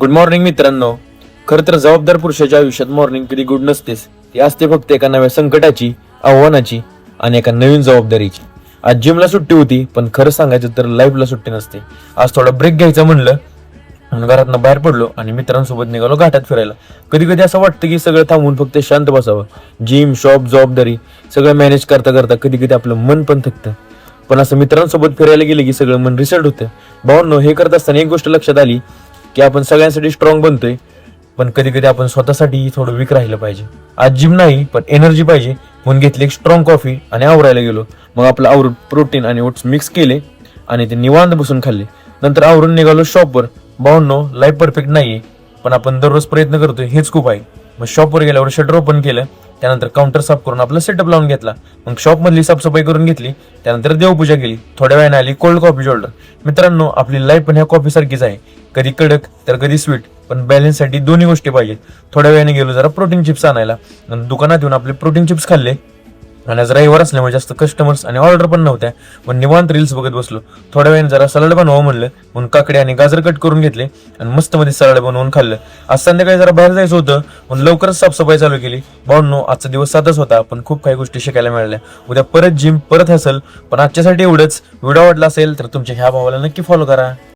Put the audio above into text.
Good morning मित्रांनो. खरं तर जबाबदार पुरुषाच्या आयुष्यात मॉर्निंग कधी गुड नसतेच. ती असते फक्त एका नव्या संकटाची, आव्हानाची आणि एका नवीन जबाबदारीची. आज जिमला सुट्टी होती, पण खरं सांगायचं तर लाईफला सुट्टी नसते. आज थोडा ब्रेक घ्यायचं म्हणलं आणि घरातनं बाहेर पडलो आणि मित्रांसोबत निघालो घाटात फिरायला. कधी कधी असं वाटतं की सगळं थांबून फक्त शांत बसावं. जिम, शॉप, जबाबदारी सगळं मॅनेज करता करता कधी कधी आपलं मन पण थकतं. पण असं मित्रांसोबत फिरायला गेले की सगळं मन रिसेट होतं. भावांनो, हे करत असताना एक गोष्ट लक्षात आली की आपण सगळ्यांसाठी स्ट्रॉंग बनतोय, पण कधी कधी आपण स्वतःसाठी थोडं वीक राहिलं पाहिजे. आज जिम नाही, पण एनर्जी पाहिजे म्हणून घेतली एक स्ट्रॉंग कॉफी आणि आवरायला गेलो. मग आपलं आवरून प्रोटीन आणि ओट्स मिक्स केले आणि ते निवांत बसून खाल्ले. नंतर आवरून निघालो शॉपवर. भावांनो, लाईफ परफेक्ट नाहीये, पण आपण दररोज प्रयत्न करतोय हेच खूप आहे. मग शॉपवर गेल्यावर शटर ओपन केलं, त्यानंतर काउंटर साफ करून आपला सेटअप लावून घेतला. मग शॉप मधली साफसफाई करून घेतली, त्यानंतर देवपूजा केली. थोड्या वेळाने आली कोल्ड कॉफी ऑर्डर. मित्रांनो, आपली लाईफ पण ह्या कॉफी सारखीच आहे, कधी कडक तर कधी स्वीट, पण बॅलन्स साठी दोन्ही गोष्टी पाहिजेत. थोड्या वेळाने गेलो जरा प्रोटीन चिप्स आणायला. दुकानात येऊन आपले प्रोटीन चिप्स खाल्ले आणि आज रविवार असल्यामुळे जास्त कस्टमर्स आणि ऑर्डर पण नव्हत्या. पण निवांत रील्स बघत बसलो. थोड्या वेळाने जरा सलाड बनवावं म्हणलं, म्हणून काकडे आणि गाजर कट करून घेतले आणि मस्त मध्ये सलाड बनवून खाल्लं. आज संध्याकाळी जरा बाहेर जायचं होतं, म्हणून लवकरच साफसफाई चालू केली. भावांनो, आजचा दिवस साधाच होता, पण खूप काही गोष्टी शिकायला मिळाल्या. उद्या परत जिम, परत हसल. पण आजच्यासाठी एवढंच. व्हिडिओ आवडला असेल तर तुमच्या ह्या भावाला नक्की फॉलो करा.